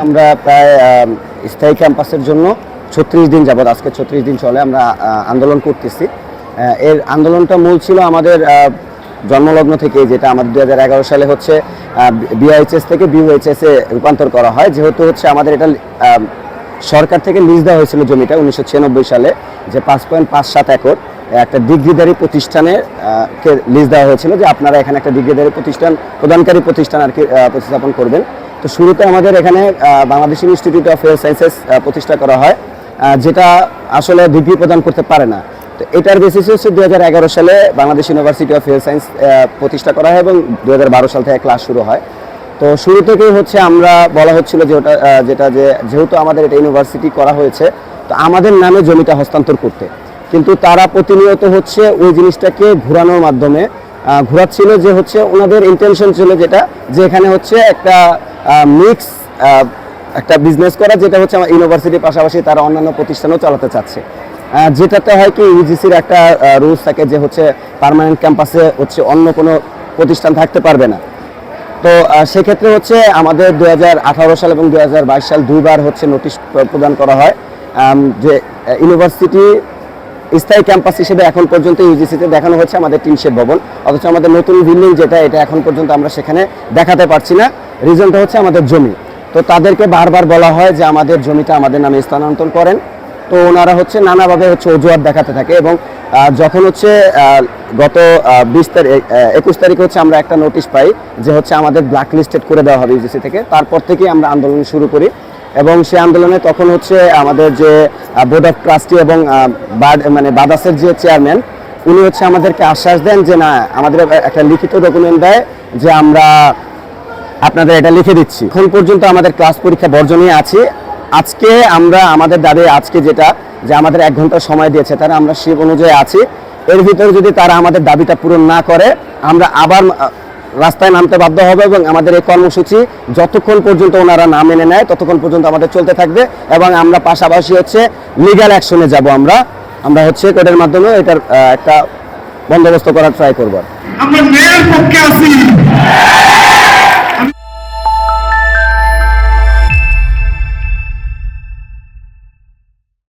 আমরা প্রায় স্থায়ী ক্যাম্পাসের জন্য 36 দিন যাবত, আজকে 36 দিন চলে আমরা আন্দোলন করতেছি। এর আন্দোলনটা মূল ছিল আমাদের জন্মলগ্ন থেকে, যেটা আমাদের 2011 সালে হচ্ছে বিআইএইচএস থেকে বিওএইচএস এ রূপান্তর করা হয়। যেহেতু হচ্ছে আমাদের এটা সরকার থেকে লিজ দেওয়া হয়েছিল জমিটা 1996 সালে, যে 5.57 একর একটা ডিগ্রিধারী প্রতিষ্ঠানের কে লিজ দেওয়া হয়েছিল, যে আপনারা এখানে একটা ডিগ্রিধারী প্রতিষ্ঠান প্রদানকারী প্রতিষ্ঠান আর কি প্রতিস্থাপন করবেন। তো শুরুতে আমাদের এখানে Bangladesh institute of health sciences প্রতিষ্ঠা করা হয়, যেটা আসলে ডিগ্রি প্রদান করতে পারে না। তো এটার বেসিসে হচ্ছে 2011 সালে Bangladesh university of health science প্রতিষ্ঠা করা হয় এবং 2012 সাল থেকে ক্লাস শুরু হয়। তো শুরু থেকেই হচ্ছে আমরা বলা হচ্ছিল যে যেহেতু আমাদের এটা ইউনিভার্সিটি করা হয়েছে, তো আমাদের নামে জমিটা হস্তান্তর করতে। কিন্তু তারা প্রতিনিয়ত হচ্ছে ওই জিনিসটাকে ঘোরানোর মাধ্যমে ঘোরাচ্ছিল, যে হচ্ছে ওনাদের ইন্টেনশন ছিল যেটা, যে এখানে হচ্ছে একটা মিক্স একটা বিজনেস করা, যেটা হচ্ছে আমার ইউনিভার্সিটির পাশাপাশি তারা অন্যান্য প্রতিষ্ঠানও চালাতে চাচ্ছে। যেটাতে হয় কি, ইউজিসির একটা রুলস থাকে যে হচ্ছে পার্মানেন্ট ক্যাম্পাসে হচ্ছে অন্য কোনো প্রতিষ্ঠান থাকতে পারবে না। তো সেক্ষেত্রে হচ্ছে আমাদের 2018 সাল এবং 2022 সাল দুইবার হচ্ছে নোটিশ প্রদান করা হয়, যে ইউনিভার্সিটি স্থায়ী ক্যাম্পাস হিসেবে এখন পর্যন্ত ইউজিসিতে দেখানো হচ্ছে আমাদের টিনশেড ভবন, অথচ আমাদের নতুন বিল্ডিং যেটা, এটা এখন পর্যন্ত আমরা সেখানে দেখাতে পারছি না। রিজনটা হচ্ছে আমাদের জমি। তো তাদেরকে বারবার বলা হয় যে আমাদের জমিটা আমাদের নামে স্থানান্তর করেন। তো ওনারা হচ্ছে নানাভাবে হচ্ছে অজুহাত দেখাতে থাকে, এবং যখন হচ্ছে গত 21 তারিখে হচ্ছে আমরা একটা নোটিশ পাই যে হচ্ছে আমাদের ব্ল্যাক লিস্টেড করে দেওয়া হবে ইউজিসি থেকে। তারপর থেকেই আমরা আন্দোলন শুরু করি, এবং সেই আন্দোলনে তখন হচ্ছে আমাদের যে বোর্ড অফ ট্রাস্টি এবং বাদাসের যে চেয়ারম্যান, উনি হচ্ছে আমাদেরকে আশ্বাস দেন যে না, আমাদের একটা লিখিত ডকুমেন্ট দেয় যে আমরা আপনাদের এটা লিখে দিচ্ছি। এখন পর্যন্ত আমাদের ক্লাস পরীক্ষা বর্জনীয় আছে। আজকে আমরা আমাদের দাবি, আজকে যেটা যে আমাদের 1 ঘন্টা সময় দিয়েছে, তারা আমরা সেই অনুযায়ী আছি। এর ভিতরে যদি তারা আমাদের দাবিটা পূরণ না করে, আমরা আবার রাস্তায় নামতে বাধ্য হবে, এবং আমাদের এই কর্মসূচি যতক্ষণ পর্যন্ত ওনারা না মেনে নেয় ততক্ষণ পর্যন্ত আমাদের চলতে থাকবে। এবং আমরা পাশাপাশি হচ্ছে লিগ্যাল অ্যাকশনে যাব। আমরা হচ্ছে কোর্টের মাধ্যমে এটার একটা বন্দোবস্ত করার ট্রাই করব। আমরা ন্যায়ের পক্ষে আছি।